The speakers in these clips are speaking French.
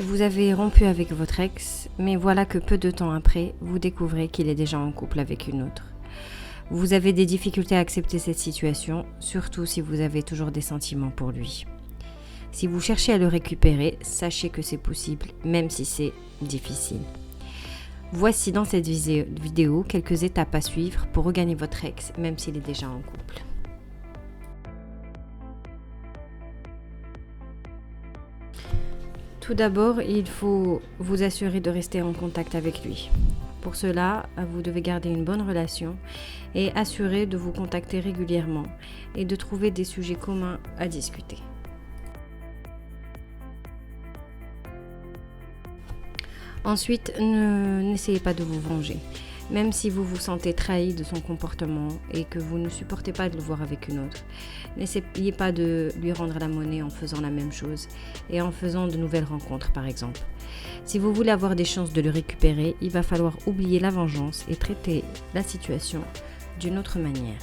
Vous avez rompu avec votre ex, mais voilà que peu de temps après, vous découvrez qu'il est déjà en couple avec une autre. Vous avez des difficultés à accepter cette situation, surtout si vous avez toujours des sentiments pour lui. Si vous cherchez à le récupérer, sachez que c'est possible, même si c'est difficile. Voici dans cette vidéo quelques étapes à suivre pour regagner votre ex, même s'il est déjà en couple. Tout d'abord, il faut vous assurer de rester en contact avec lui. Pour cela, vous devez garder une bonne relation et assurer de vous contacter régulièrement et de trouver des sujets communs à discuter. Ensuite, n'essayez pas de vous venger. Même si vous vous sentez trahi de son comportement et que vous ne supportez pas de le voir avec une autre, n'essayez pas de lui rendre la monnaie en faisant la même chose et en faisant de nouvelles rencontres par exemple. Si vous voulez avoir des chances de le récupérer, il va falloir oublier la vengeance et traiter la situation d'une autre manière.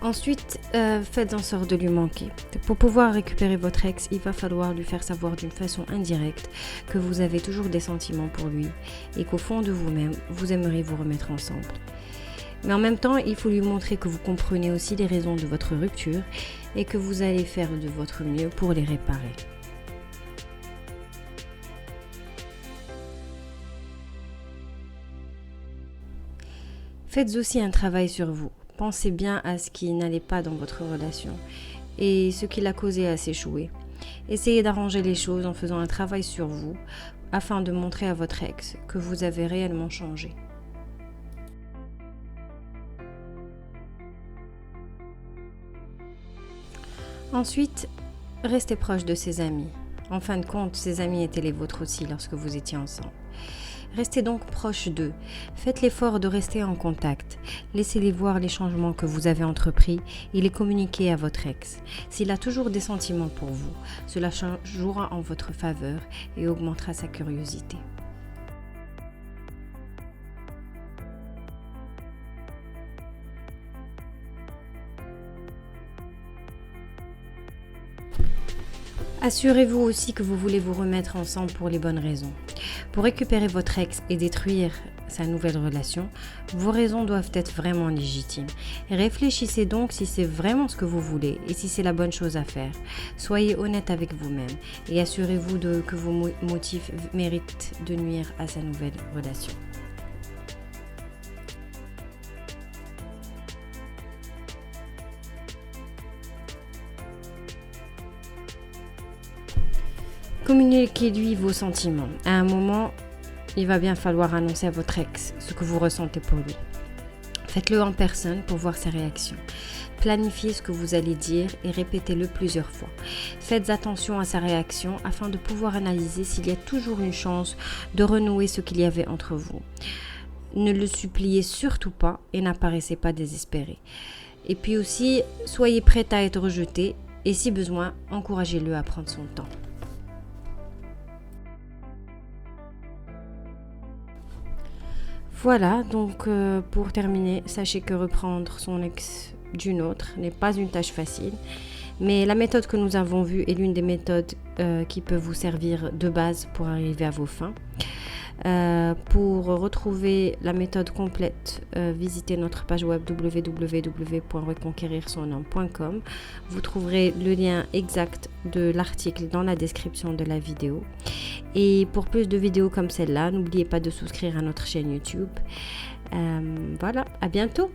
Ensuite, faites en sorte de lui manquer. Pour pouvoir récupérer votre ex, il va falloir lui faire savoir d'une façon indirecte que vous avez toujours des sentiments pour lui et qu'au fond de vous-même, vous aimeriez vous remettre ensemble. Mais en même temps, il faut lui montrer que vous comprenez aussi les raisons de votre rupture et que vous allez faire de votre mieux pour les réparer. Faites aussi un travail sur vous. Pensez bien à ce qui n'allait pas dans votre relation et ce qui l'a causé à s'échouer. Essayez d'arranger les choses en faisant un travail sur vous afin de montrer à votre ex que vous avez réellement changé. Ensuite, restez proche de ses amis. En fin de compte, ses amis étaient les vôtres aussi lorsque vous étiez ensemble. Restez donc proche d'eux. Faites l'effort de rester en contact. Laissez-les voir les changements que vous avez entrepris et les communiquer à votre ex. S'il a toujours des sentiments pour vous, cela jouera en votre faveur et augmentera sa curiosité. Assurez-vous aussi que vous voulez vous remettre ensemble pour les bonnes raisons. Pour récupérer votre ex et détruire sa nouvelle relation, vos raisons doivent être vraiment légitimes. Réfléchissez donc si c'est vraiment ce que vous voulez et si c'est la bonne chose à faire. Soyez honnête avec vous-même et assurez-vous que vos motifs méritent de nuire à sa nouvelle relation. Communiquez-lui vos sentiments. À un moment, il va bien falloir annoncer à votre ex ce que vous ressentez pour lui. Faites-le en personne pour voir sa réaction. Planifiez ce que vous allez dire et répétez-le plusieurs fois. Faites attention à sa réaction afin de pouvoir analyser s'il y a toujours une chance de renouer ce qu'il y avait entre vous. Ne le suppliez surtout pas et n'apparaissez pas désespéré. Et puis aussi, soyez prête à être rejeté et si besoin, encouragez-le à prendre son temps. Voilà, donc pour terminer, sachez que reprendre son ex d'une autre n'est pas une tâche facile, mais la méthode que nous avons vue est l'une des méthodes qui peut vous servir de base pour arriver à vos fins. Pour retrouver la méthode complète, visitez notre page web www.reconquérir-son-homme.com. Vous trouverez le lien exact de l'article dans la description de la vidéo. Et pour plus de vidéos comme celle-là, n'oubliez pas de souscrire à notre chaîne YouTube. Voilà, à bientôt!